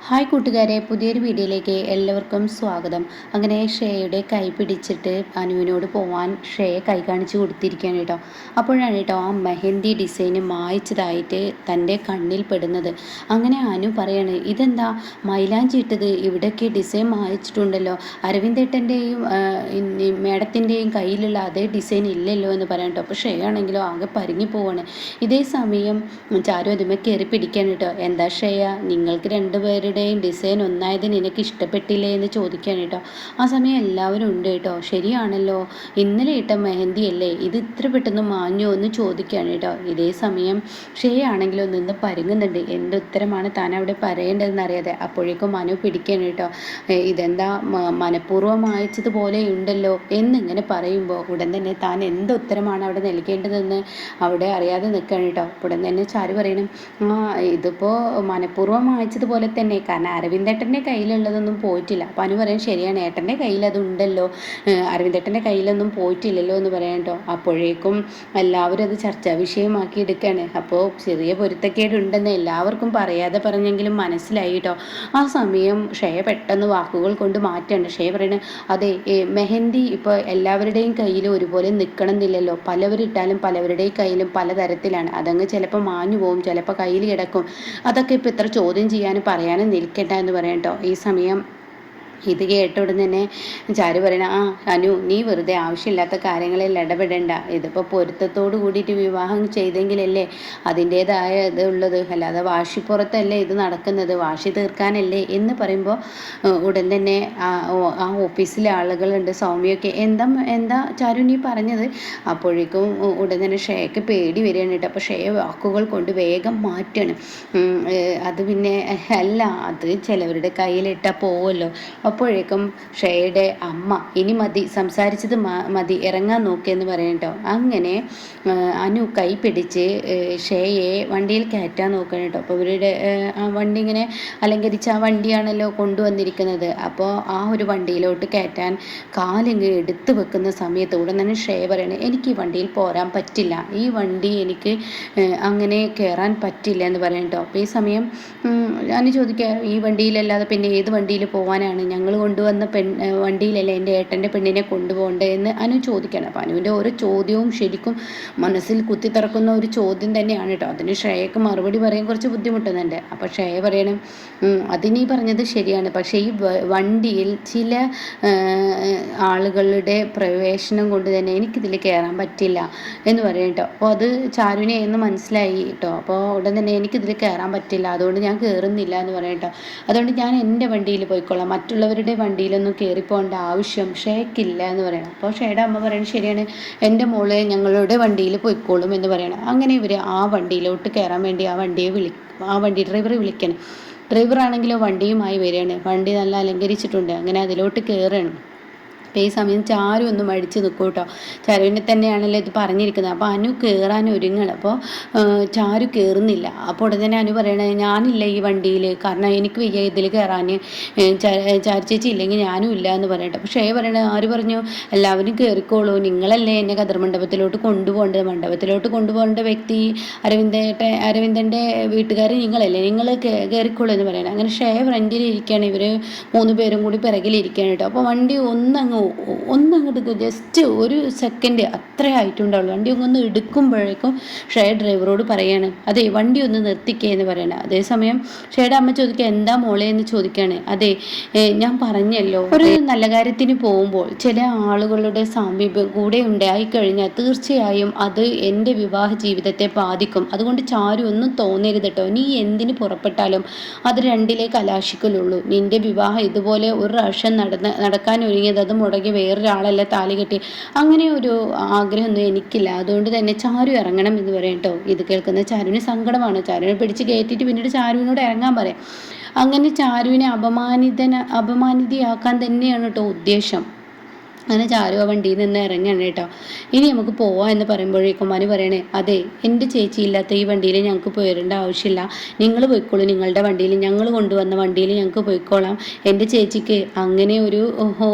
Hi കൂട്ടുകാരെ, പുതിയൊരു വീഡിയോയിലേക്ക് എല്ലാവർക്കും സ്വാഗതം. അങ്ങനെ ശ്രേയയുടെ കൈ പിടിച്ചിട്ട് അനുവിനോട് പോവാൻ ശ്രേയ കൈ കാണിച്ച് കൊടുത്തിരിക്കുകയാണ് കേട്ടോ. അപ്പോഴാണ് കേട്ടോ ആ മെഹന്തി ഡിസൈന് മായ്ച്ചതായിട്ട് തൻ്റെ കണ്ണിൽ പെടുന്നത്. അങ്ങനെ അനു പറയാണ്, ഇതെന്താ മൈലാഞ്ചി ഇട്ടത്, ഇവിടെയൊക്കെ ഡിസൈൻ മായ്ച്ചിട്ടുണ്ടല്ലോ, അരവിന്ദേട്ടൻ്റെയും മേഡത്തിൻ്റെയും കയ്യിലുള്ള അതേ ഡിസൈൻ ഇല്ലല്ലോ എന്ന് പറയാം കേട്ടോ. അപ്പോൾ ശ്രേയ ആണെങ്കിലോ ആകെ പരിങ്ങി പോവാണ്. ഇതേ സമയം ചാരു അതുമേ കയറി പിടിക്കാൻ കേട്ടോ. എന്താ ശ്രേയ, നിങ്ങൾക്ക് രണ്ടുപേരും ഡിസൈൻ ഒന്നായതിന് എനിക്ക് ഇഷ്ടപ്പെട്ടില്ലേ എന്ന് ചോദിക്കാൻ കേട്ടോ. ആ സമയം എല്ലാവരും ഉണ്ട് കേട്ടോ. ശരിയാണല്ലോ, ഇന്നലെ ഇട്ട മെഹന്തി അല്ലേ, ഇത് ഇത്ര പെട്ടെന്ന് മാഞ്ഞോ എന്ന് ചോദിക്കുകയാണ് കേട്ടോ. ഇതേ സമയം ഷെയാണെങ്കിലും നിന്ന് പരുങ്ങുന്നുണ്ട്. എന്ത് ഉത്തരമാണ് താൻ അവിടെ പറയേണ്ടതെന്ന് അറിയാതെ. അപ്പോഴേക്കും മനു പിടിക്കുകയാണ് കേട്ടോ. ഇതെന്താ മനഃപൂർവ്വം അയച്ചതുപോലെ ഉണ്ടല്ലോ എന്നിങ്ങനെ പറയുമ്പോൾ ഉടൻ തന്നെ താൻ എന്ത് ഉത്തരമാണ് അവിടെ നൽകേണ്ടതെന്ന് അവിടെ അറിയാതെ നിൽക്കുകയാണ് കേട്ടോ. ഉടൻ തന്നെ ചാരു പറയണം, ഇതിപ്പോൾ മനഃപൂർവ്വം അയച്ചതുപോലെ തന്നെ, കാരണം അരവിന്ദേട്ടൻ്റെ കയ്യിലുള്ളതൊന്നും പോയിട്ടില്ല. അപ്പം അനു പറയാൻ, ശരിയാണ്, ഏട്ടൻ്റെ കയ്യിൽ അതുണ്ടല്ലോ, അരവിന്ദേട്ടൻ്റെ കയ്യിലൊന്നും പോയിട്ടില്ലല്ലോ എന്ന് പറയാൻ കേട്ടോ. അപ്പോഴേക്കും എല്ലാവരും അത് ചർച്ചാ വിഷയമാക്കി എടുക്കുകയാണ്. അപ്പോൾ ചെറിയ പൊരുത്തക്കേടുണ്ടെന്ന് എല്ലാവർക്കും പറയാതെ പറഞ്ഞെങ്കിലും മനസ്സിലായി കേട്ടോ. ആ സമയം ഷെയ പെട്ടെന്ന് വാക്കുകൾ കൊണ്ട് മാറ്റാണ്. ഷെയ പറയുന്നത്, അതെ, മെഹന്തി ഇപ്പോൾ എല്ലാവരുടെയും കയ്യിൽ ഒരുപോലെ നിൽക്കണമെന്നില്ലല്ലോ, പലവരിട്ടാലും പലവരുടെയും കയ്യിലും പലതരത്തിലാണ്, അതങ്ങ് ചിലപ്പോൾ മാഞ്ഞു പോവും, ചിലപ്പോൾ കയ്യിൽ കിടക്കും, അതൊക്കെ ഇപ്പോൾ ഇത്ര ചോദ്യം ചെയ്യാനും പറയാനും നിൽക്കണ്ട എന്ന് പറയാം കേട്ടോ. ഈ സമയം ഇത് കേട്ട ഉടൻ തന്നെ ചാരു പറയണ, അനു, നീ വെറുതെ ആവശ്യമില്ലാത്ത കാര്യങ്ങളിൽ ഇടപെടേണ്ട, ഇതിപ്പോൾ പൊരുത്തത്തോട് കൂടിയിട്ട് വിവാഹം ചെയ്തെങ്കിലല്ലേ അതിൻ്റേതായ ഇതുള്ളത്, അല്ലാതെ വാശിപ്പുറത്തല്ലേ ഇത് നടക്കുന്നത്, വാശി തീർക്കാനല്ലേ എന്ന് പറയുമ്പോൾ ഉടൻ തന്നെ ആ ഓഫീസിലെ ആളുകളുണ്ട്, സൗമ്യൊക്കെ, എന്താ ചാരു നീ പറഞ്ഞത്? അപ്പോഴേക്കും ഉടൻ തന്നെ ഷേക്ക് പേടി വരികയാണ് കേട്ടോ. അപ്പോൾ ഷേ വാക്കുകൾ കൊണ്ട് വേഗം മാറ്റാണ്. അത് പിന്നെ അല്ല, അത് ചിലവരുടെ കയ്യിലിട്ടാൽ പോവുമല്ലോ. അപ്പോഴേക്കും ഷെയയുടെ അമ്മ, ഇനി മതി, സംസാരിച്ചത് മതി, ഇറങ്ങാൻ നോക്കിയെന്ന് പറയും കേട്ടോ. അങ്ങനെ അനു കൈ പിടിച്ച് ഷെയയെ വണ്ടിയിൽ കയറ്റാൻ നോക്കണം കേട്ടോ. അപ്പോൾ ഇവരുടെ ആ വണ്ടി ഇങ്ങനെ അലങ്കരിച്ച ആ വണ്ടിയാണല്ലോ കൊണ്ടുവന്നിരിക്കുന്നത്. അപ്പോൾ ആ ഒരു വണ്ടിയിലോട്ട് കയറ്റാൻ കാലിങ്ങ് എടുത്തു വെക്കുന്ന സമയത്ത് ഉടൻ തന്നെ ഷെയ പറയണേ, എനിക്ക് ഈ വണ്ടിയിൽ പോരാൻ പറ്റില്ല, ഈ വണ്ടി എനിക്ക് അങ്ങനെ കയറാൻ പറ്റില്ല എന്ന് പറയും കേട്ടോ. അപ്പോൾ ഈ സമയം ഞാൻ ചോദിക്കുക, ഈ വണ്ടിയിലല്ലാതെ പിന്നെ ഏത് വണ്ടിയിൽ പോകാനാണ്, ഞങ്ങൾ കൊണ്ടുവന്ന വണ്ടിയിലല്ലേ എൻ്റെ ഏട്ടൻ്റെ പെണ്ണിനെ കൊണ്ടുപോകണ്ടേ എന്ന് അനു ചോദിക്കണം. അപ്പോൾ അനുവിൻ്റെ ഓരോ ചോദ്യവും ശരിക്കും മനസ്സിൽ കുത്തിത്തിറക്കുന്ന ഒരു ചോദ്യം തന്നെയാണ് കേട്ടോ. അതിന് ശ്രേയക്ക് മറുപടി പറയാൻ കുറച്ച് ബുദ്ധിമുട്ടുന്നുണ്ട്. അപ്പോൾ ശ്രേയ പറയണം, അതിനീ പറഞ്ഞത് ശരിയാണ്, പക്ഷേ ഈ വണ്ടിയിൽ ചില ആളുകളുടെ പ്രവേശനം കൊണ്ട് തന്നെ എനിക്കിതിൽ കയറാൻ പറ്റില്ല എന്ന് പറയും കേട്ടോ. അപ്പോൾ അത് ചാരുവിനെ എന്ന് മനസ്സിലായി കേട്ടോ. അപ്പോൾ ഉടൻ തന്നെ എനിക്കിതിൽ കയറാൻ പറ്റില്ല, അതുകൊണ്ട് ഞാൻ കയറുന്നില്ല എന്ന് പറയും കേട്ടോ. അതുകൊണ്ട് ഞാൻ എൻ്റെ വണ്ടിയിൽ പോയിക്കോളാം, മറ്റുള്ളവരുടെ വണ്ടിയിലൊന്നും കയറിപ്പോകേണ്ട ആവശ്യം ഷേക്കില്ല എന്ന് പറയണം. അപ്പോൾ ഷേയുടെ അമ്മ പറയണം, ശരിയാണ്, എൻ്റെ മോള് ഞങ്ങളുടെ വണ്ടിയിൽ പോയിക്കോളും എന്ന് പറയണം. അങ്ങനെ ഇവർ ആ വണ്ടിയിലോട്ട് കയറാൻ വേണ്ടി ആ വണ്ടി ഡ്രൈവറെ വിളിക്കണം. ഡ്രൈവറാണെങ്കിലോ വണ്ടിയുമായി വരികയാണ്. വണ്ടി നല്ല അലങ്കരിച്ചിട്ടുണ്ട്. അങ്ങനെ അതിലോട്ട് കയറുകയാണ്. അപ്പോൾ ഈ സമയം ചാരു ഒന്ന് മടിച്ച് നിൽക്കും കേട്ടോ. ചാരുവിനെ തന്നെയാണല്ലോ ഇത് പറഞ്ഞിരിക്കുന്നത്. അപ്പോൾ അനു കയറാൻ ഒരുങ്ങണം. അപ്പോൾ ചാരു കയറുന്നില്ല. അപ്പോൾ ഉടനെ തന്നെ അനു പറയണേ, ഞാനില്ല ഈ വണ്ടിയിൽ, കാരണം എനിക്ക് വയ്യ ഇതിൽ കയറാൻ, ചാരു ചേച്ചി ഇല്ലെങ്കിൽ ഞാനും ഇല്ല എന്ന് പറയട്ടെ. അപ്പോൾ ഷേ പറയണേ, ആര് പറഞ്ഞു, എല്ലാവരും കയറിക്കോളൂ, നിങ്ങളല്ലേ എന്നെ കതിർ മണ്ഡപത്തിലോട്ട് കൊണ്ടുപോകേണ്ടത്, മണ്ഡപത്തിലോട്ട് കൊണ്ടുപോകേണ്ട വ്യക്തി അരവിന്ദൻ്റെ വീട്ടുകാർ നിങ്ങളല്ലേ, നിങ്ങൾ കയറിക്കോളൂ എന്ന് പറയണം. അങ്ങനെ ഷേ ഫ്രണ്ടിലിരിക്കുകയാണ്, ഇവർ 3 പേരും കൂടി പിറകിലിരിക്കുകയാണ് കേട്ടോ. അപ്പോൾ വണ്ടി ഒന്നങ്ങോട്ട് ജസ്റ്റ് ഒരു സെക്കൻഡ് അത്രേ ആയിട്ടുണ്ടാവുള്ളൂ. വണ്ടി ഒന്ന് എടുക്കുമ്പോഴേക്കും ഷെയ ഡ്രൈവറോട് പറയാണ്, അതെ വണ്ടി ഒന്ന് നിർത്തിക്കേ എന്ന് പറയണം. അതേസമയം ഷെയുടെ അമ്മ ചോദിക്കുക, എന്താ മോളെ എന്ന് ചോദിക്കുകയാണ്. അതെ, ഞാൻ പറഞ്ഞല്ലോ, ഒരു നല്ല കാര്യത്തിന് പോകുമ്പോൾ ചില ആളുകളുടെ സാമീപ്യം കൂടെ ഉണ്ടായിക്കഴിഞ്ഞാൽ തീർച്ചയായും അത് എൻ്റെ വിവാഹ ജീവിതത്തെ ബാധിക്കും. അതുകൊണ്ട് ചാരു ഒന്നും തോന്നരുത് കേട്ടോ, നീ എന്തിന് പുറപ്പെട്ടാലും അത് 2 കലാശിക്കലുള്ളൂ. നിൻ്റെ വിവാഹം ഇതുപോലെ ഒരു പ്രാവശ്യം നടക്കാൻ ഒരുങ്ങിയത് അത് മുടങ്ങി വേറൊരാളല്ല താലി കെട്ടി, അങ്ങനെ ഒരു ആഗ്രഹമൊന്നും എനിക്കില്ല. അതുകൊണ്ട് തന്നെ ചാരു ഇറങ്ങണം എന്ന് പറയാം കേട്ടോ. ഇത് കേൾക്കുന്ന ചാരുവിന് സങ്കടമാണ്. ചാരുവിനെ പിടിച്ച് കയറ്റിയിട്ട് പിന്നീട് ചാരുവിനോട് ഇറങ്ങാൻ പറയാം. അങ്ങനെ ചാരുവിനെ അപമാനിതയാക്കാൻ തന്നെയാണ് കേട്ടോ ഉദ്ദേശം. അങ്ങനെ ചാരു ആ വണ്ടിയിൽ നിന്ന് ഇറങ്ങണം കേട്ടോ. ഇനി നമുക്ക് പോവാം എന്ന് പറയുമ്പോഴേക്കും മനു പറയണേ, അതെ എൻ്റെ ചേച്ചി ഇല്ലാത്ത ഈ വണ്ടിയിൽ ഞങ്ങൾക്ക് പോരേണ്ട ആവശ്യമില്ല, നിങ്ങൾ പോയിക്കോളൂ നിങ്ങളുടെ വണ്ടിയിൽ, ഞങ്ങൾ കൊണ്ടുവന്ന വണ്ടിയിൽ ഞങ്ങൾക്ക് പോയിക്കോളാം. എൻ്റെ ചേച്ചിക്ക് അങ്ങനെ ഒരു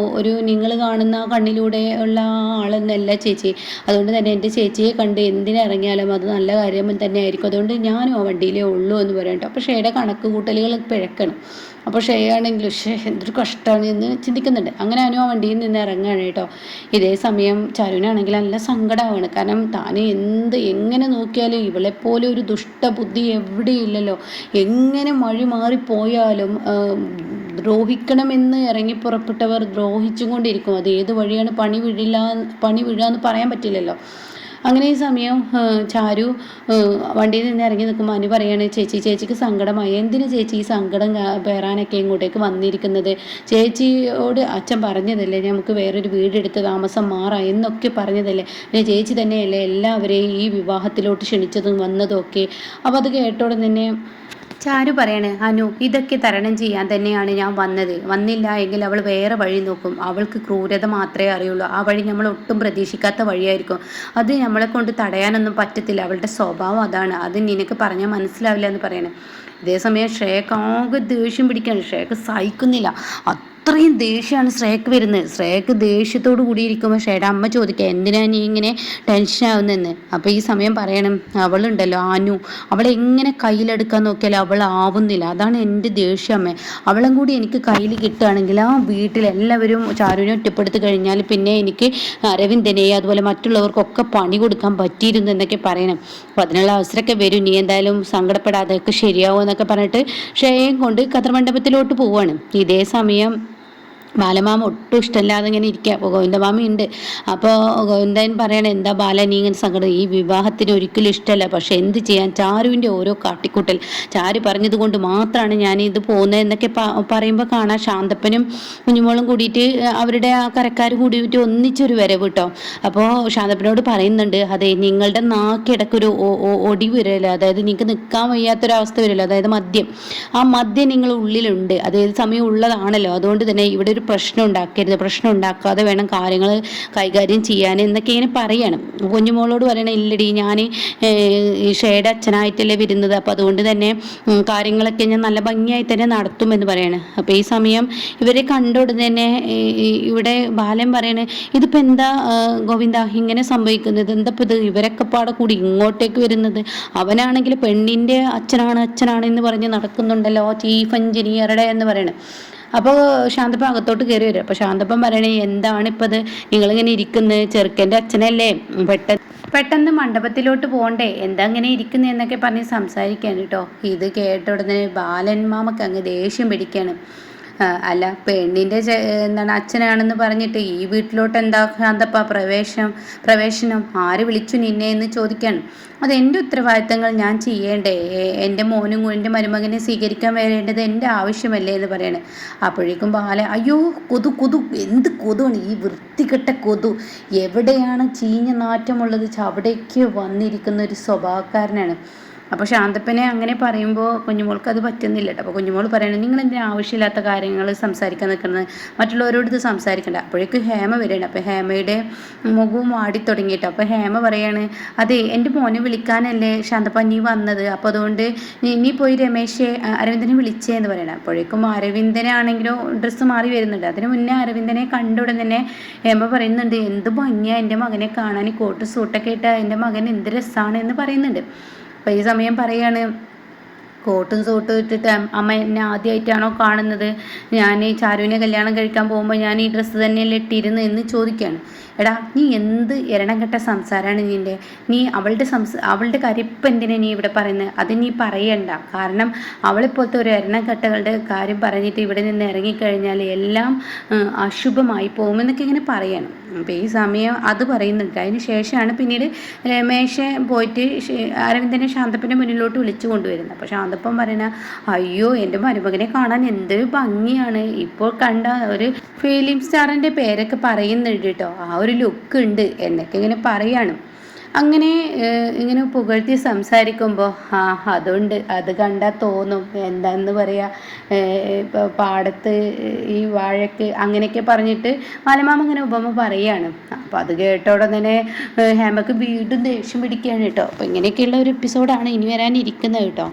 നിങ്ങൾ കാണുന്ന ആ കണ്ണിലൂടെ ഉള്ള ആളൊന്നല്ല ചേച്ചി. അതുകൊണ്ട് തന്നെ എൻ്റെ ചേച്ചിയെ കണ്ട് എന്തിനിറങ്ങിയാലും അത് നല്ല കാര്യം തന്നെ ആയിരിക്കും. അതുകൊണ്ട് ഞാനും ആ വണ്ടിയിലേ ഉള്ളൂ എന്ന് പറയട്ടോ. അപ്പോൾ ഷേയുടെ കണക്ക് കൂട്ടലുകൾ പിഴക്കണം. അപ്പോൾ ഷേയാണെങ്കിൽ എന്തൊരു കഷ്ടമാണ് എന്ന് ചിന്തിക്കുന്നുണ്ട്. അങ്ങനെ അനു ആ വണ്ടിയിൽ നിന്ന് ഇറങ്ങുകയാണ് കേട്ടോ. ഇതേ സമയം ചരുവിനാണെങ്കിൽ നല്ല സങ്കടമാണ്. കാരണം താൻ എങ്ങനെ നോക്കിയാലും ഇവളെപ്പോലെ ഒരു ദുഷ്ടബുദ്ധി എവിടെയില്ലല്ലോ. എങ്ങനെ വഴി മാറിപ്പോയാലും ദ്രോഹിക്കണമെന്ന് ഇറങ്ങി പുറപ്പെട്ടവർ ദ്രോഹിച്ചും കൊണ്ടിരിക്കും. അത് ഏത് വഴിയാണ് പണി വീഴുക എന്ന് പറയാൻ പറ്റില്ലല്ലോ. അങ്ങനെ ഈ സമയം ചാരു വണ്ടിയിൽ നിന്ന് ഇറങ്ങി നിൽക്കുമ്പോൾ അനു പറയാണ്, ചേച്ചിക്ക് സങ്കടമായി. എന്തിനു ചേച്ചി ഈ സങ്കടം പേറാനൊക്കെ ഇങ്ങോട്ടേക്ക് വന്നിരിക്കുന്നത്? ചേച്ചിയോട് അച്ഛൻ പറഞ്ഞതല്ലേ നമുക്ക് വേറൊരു വീടെടുത്ത് താമസം മാറാം എന്നൊക്കെ പറഞ്ഞതല്ലേ? പിന്നെ ചേച്ചി തന്നെയല്ലേ എല്ലാവരെയും ഈ വിവാഹത്തിലോട്ട് ക്ഷണിച്ചതും വന്നതും ഒക്കെ. അപ്പോൾ അത് കേട്ടോടെ തന്നെ ചാരു പറയണേ, അനു ഇതൊക്കെ തരണം ചെയ്യാൻ തന്നെയാണ് ഞാൻ വന്നില്ല എങ്കിൽ അവൾ വേറെ വഴി നോക്കും. അവൾക്ക് ക്രൂരത മാത്രമേ അറിയുള്ളൂ. ആ വഴി നമ്മൾ ഒട്ടും പ്രതീക്ഷിക്കാത്ത വഴിയായിരിക്കും. അത് നമ്മളെ കൊണ്ട് തടയാനൊന്നും പറ്റത്തില്ല. അവളുടെ സ്വഭാവം അതാണ്. അത് നിനക്ക് പറഞ്ഞാൽ മനസ്സിലാവില്ല എന്ന് പറയണേ. ഇതേസമയം ശ്രേയക്ക് ആകെ ദേഷ്യം പിടിക്കുകയാണ്. ശ്രേയക്ക് സഹിക്കുന്നില്ല. അത്രയും ദേഷ്യമാണ് ശ്രേയക്ക് വരുന്നത്. ശ്രേയക്ക് ദേഷ്യത്തോട് കൂടിയിരിക്കുമ്പോൾ ശ്രേയുടെ അമ്മ ചോദിക്കുക, എന്തിനാ നീ ഇങ്ങനെ ടെൻഷൻ ആവുന്നതെന്ന്. അപ്പോൾ ഈ സമയം പറയണം, അവളുണ്ടല്ലോ അനു, അവളെ എങ്ങനെ കയ്യിലെടുക്കാൻ നോക്കിയാലും അവൾ ആവുന്നില്ല. അതാണ് എൻ്റെ ദേഷ്യം അമ്മേ. അവളും കൂടി എനിക്ക് കയ്യിൽ കിട്ടുകയാണെങ്കിൽ ആ വീട്ടിലെല്ലാവരും ചാരുവിനെ ഒറ്റപ്പെടുത്തി കഴിഞ്ഞാൽ പിന്നെ എനിക്ക് അരവിന്ദനെ അതുപോലെ മറ്റുള്ളവർക്കൊക്കെ പണി കൊടുക്കാൻ പറ്റിയിരുന്നു എന്നൊക്കെ പറയണം. അപ്പോൾ അതിനുള്ള അവസരമൊക്കെ വരും, നീ എന്തായാലും സങ്കടപ്പെടാതെയൊക്കെ ശരിയാവും എന്നൊക്കെ പറഞ്ഞിട്ട് ശ്രേയയും കൊണ്ട് കതിർമണ്ഡപത്തിലോട്ട് പോവുകയാണ്. ഇതേ സമയം ബാലമാമ ഒട്ടും ഇഷ്ടമില്ലാതെ ഇങ്ങനെ ഇരിക്കുക. അപ്പോൾ ഗോവിന്ദമാമയുണ്ട്. അപ്പോൾ ഗോവിന്ദൻ പറയണ, എന്താ ബാല നീ ഇങ്ങനെ സങ്കടം? ഈ വിവാഹത്തിന് ഒരിക്കലും ഇഷ്ടമല്ല, പക്ഷെ എന്ത് ചെയ്യാൻ, ചാരുവിൻ്റെ ഓരോ കാട്ടിക്കൂട്ടൽ. ചാരു പറഞ്ഞത് കൊണ്ട് മാത്രമാണ് ഞാൻ ഇത് പോകുന്നത് എന്നൊക്കെ പറയുമ്പോൾ കാണാം ശാന്തപ്പനും കുഞ്ഞുമോളും കൂടിയിട്ട് അവരുടെ ആ കരക്കാർ കൂടിയിട്ട് ഒന്നിച്ചൊരു വരവ് കേട്ടോ. അപ്പോൾ ശാന്തപ്പനോട് പറയുന്നുണ്ട്, അതെ നിങ്ങളുടെ നാക്കിടക്കൊരു ഒടിവ് വരുമല്ലോ, അതായത് നിങ്ങൾക്ക് നിൽക്കാൻ വയ്യാത്തൊരവസ്ഥ വരുമല്ലോ, അതായത് മദ്യം. ആ മദ്യം നിങ്ങൾ ഉള്ളിലുണ്ട്, അതേത് സമയം ഉള്ളതാണല്ലോ. അതുകൊണ്ട് തന്നെ ഇവിടെ ഒരു പ്രശ്നം ഉണ്ടാക്കരുത്, പ്രശ്നം ഉണ്ടാക്കാതെ വേണം കാര്യങ്ങൾ കൈകാര്യം ചെയ്യാൻ എന്നൊക്കെ ഇങ്ങനെ പറയണം. കുഞ്ഞുമോളോട് പറയണം, ഇല്ലടി ഞാൻ ഷേയുടെ അച്ഛനായിട്ടല്ലേ വരുന്നത്, അപ്പോൾ അതുകൊണ്ട് തന്നെ കാര്യങ്ങളൊക്കെ ഞാൻ നല്ല ഭംഗിയായി തന്നെ നടത്തുമെന്ന് പറയണം. അപ്പോൾ ഈ സമയം ഇവരെ കണ്ടോടുന്ന് തന്നെ ഇവിടെ ബാലൻ പറയണേ, ഇതിപ്പോൾ എന്താ ഗോവിന്ദ ഇങ്ങനെ സംഭവിക്കുന്നത്? എന്താ ഇപ്പോൾ ഇത് ഇവരൊക്കെ പാടെ കൂടി ഇങ്ങോട്ടേക്ക് വരുന്നത്? അവനാണെങ്കിൽ പെണ്ണിൻ്റെ അച്ഛനാണ് എന്ന് പറഞ്ഞ് നടക്കുന്നുണ്ടല്ലോ, ചീഫ് എഞ്ചിനീയറുടെ എന്ന് പറയണേ. അപ്പോൾ ശാന്തപ്പൻ അകത്തോട്ട് കയറി വരും. അപ്പോൾ ശാന്തപ്പൻ പറയണേ, എന്താണ് ഇപ്പോൾ ഇത് നിങ്ങളിങ്ങനെ ഇരിക്കുന്നത്? ചെറുക്കൻ്റെ അച്ഛനല്ലേ, പെട്ടെന്ന് മണ്ഡപത്തിലോട്ട് പോകണ്ടേ, എന്താ അങ്ങനെ ഇരിക്കുന്നത് എന്നൊക്കെ പറഞ്ഞ് സംസാരിക്കാൻ കേട്ടോ. ഇത് കേട്ട ഉടനെ ബാലൻ മാമക്ക് അങ്ങ് ദേഷ്യം പിടിക്കുകയാണ്. അല്ല പെണ്ണിൻ്റെ എന്താണ് അച്ഛനാണെന്ന് പറഞ്ഞിട്ട് ഈ വീട്ടിലോട്ട് എന്താ ശാന്തപ്പ പ്രവേശനം ആര് വിളിച്ചു നിന്നെ എന്ന് ചോദിക്കാണ്. അതെൻ്റെ ഉത്തരവാദിത്തങ്ങൾ ഞാൻ ചെയ്യേണ്ടേ? എൻ്റെ മോനും എൻ്റെ മരുമകനെ സ്വീകരിക്കാൻ വരേണ്ടത് എൻ്റെ ആവശ്യമല്ലേ എന്ന് പറയാണ്. അപ്പോഴേക്കും ബാല, അയ്യോ കൊതു എന്ത് കൊതുവാണ് ഈ വൃത്തികെട്ട കൊതു, എവിടെയാണ് ചീഞ്ഞ നാറ്റമുള്ളത് അവിടേക്ക് വന്നിരിക്കുന്ന ഒരു സ്വഭാവക്കാരനാണ്. അപ്പോൾ ശാന്തപ്പനെ അങ്ങനെ പറയുമ്പോൾ കുഞ്ഞുമോൾക്ക് അത് പറ്റുന്നില്ല കേട്ടോ. അപ്പോൾ കുഞ്ഞുമോൾ പറയണത്, നിങ്ങൾ എന്തിനാ ആവശ്യമില്ലാത്ത കാര്യങ്ങൾ സംസാരിക്കാൻ നിൽക്കുന്നത്, മറ്റുള്ളവരോട് ഇത് സംസാരിക്കണ്ട. അപ്പോഴേക്കും ഹേമ വരികയാണ്. അപ്പോൾ ഹേമയുടെ മുഖവും ആടിത്തുടങ്ങിയിട്ട്. അപ്പോൾ ഹേമ പറയാണ്, അതെ എൻ്റെ മോനെ വിളിക്കാനല്ലേ ശാന്തപ്പ നീ വന്നത്, അപ്പോൾ അതുകൊണ്ട് നീ പോയി അരവിന്ദനെ വിളിച്ചേ എന്ന് പറയണം. അപ്പോഴേക്കും അരവിന്ദനാണെങ്കിലോ ഡ്രസ്സ് മാറി വരുന്നുണ്ട്. അതിന് മുന്നേ അരവിന്ദനെ കണ്ടുടൻ തന്നെ ഹേമ പറയുന്നുണ്ട്, എന്ത് ഭംഗിയാണ് എൻ്റെ മകനെ കാണാൻ, കോട്ട് സൂട്ടൊക്കെ ഇട്ട് എൻ്റെ മകൻ എന്ത് രസമാണ് എന്ന് പറയുന്നുണ്ട്. അപ്പോൾ ഈ സമയം പറയാണ്, കോട്ടും സൂട്ടും ഇട്ടിട്ട് അമ്മ എന്നെ ആദ്യമായിട്ടാണോ കാണുന്നത്? ഞാൻ ചാരുവിനെ കല്യാണം കഴിക്കാൻ പോകുമ്പോൾ ഞാൻ ഈ ഡ്രസ്സ് തന്നെയല്ലേ ഇട്ടിരുന്നു എന്ന് ചോദിക്കുകയാണ്. എടാ നീ എന്ത് എരണം കെട്ട സംസാരമാണ് നിൻ്റെ? നീ അവളുടെ കാര്യം ഇപ്പം എന്തിനാ നീ ഇവിടെ പറയുന്നത്? അത് നീ പറയണ്ട. കാരണം അവളെപ്പോലത്തെ ഒരു എരണക്കെട്ടകളുടെ കാര്യം പറഞ്ഞിട്ട് ഇവിടെ നിന്ന് ഇറങ്ങിക്കഴിഞ്ഞാൽ എല്ലാം അശുഭമായി പോകുമെന്നൊക്കെ ഇങ്ങനെ പറയണം. അപ്പോൾ ഈ സമയം അത് പറയുന്നുണ്ട്. അതിന് ശേഷമാണ് പിന്നീട് രമേശ് പോയിട്ട് അരവിന്ദനെ ശാന്തപ്പൻ്റെ മുന്നിലോട്ട് വിളിച്ചു കൊണ്ടുവരുന്നത്. അപ്പോൾ ശാന്തപ്പൻ പറയണ, അയ്യോ എൻ്റെ മരുമകനെ കാണാൻ എന്തൊരു ഭംഗിയാണ്, ഇപ്പോൾ കണ്ട ഒരു ഫിലിം സ്റ്റാറിൻ്റെ പേരൊക്കെ പറയുന്നുണ്ട് കേട്ടോ, ആ ഒരു ലുക്ക് ഉണ്ട് എന്നൊക്കെ ഇങ്ങനെ പറയാണ്. അങ്ങനെ ഇങ്ങനെ പുകഴ്ത്തി സംസാരിക്കുമ്പോൾ അതുകൊണ്ട് അത് കണ്ടാൽ തോന്നും എന്താന്ന് പറയുക, ഇപ്പോൾ പാടത്ത് ഈ വാഴക്ക് അങ്ങനെയൊക്കെ പറഞ്ഞിട്ട് ബാലമാമ ഇങ്ങനെ ഉപമ പറയുകയാണ്. അപ്പോൾ അത് കേട്ടോടെ തന്നെ ഹേമക്ക് വീണ്ടും ദേഷ്യം പിടിക്കുകയാണ് കേട്ടോ. അപ്പോൾ ഇങ്ങനെയൊക്കെയുള്ള ഒരു എപ്പിസോഡാണ് ഇനി വരാനിരിക്കുന്നത് കേട്ടോ.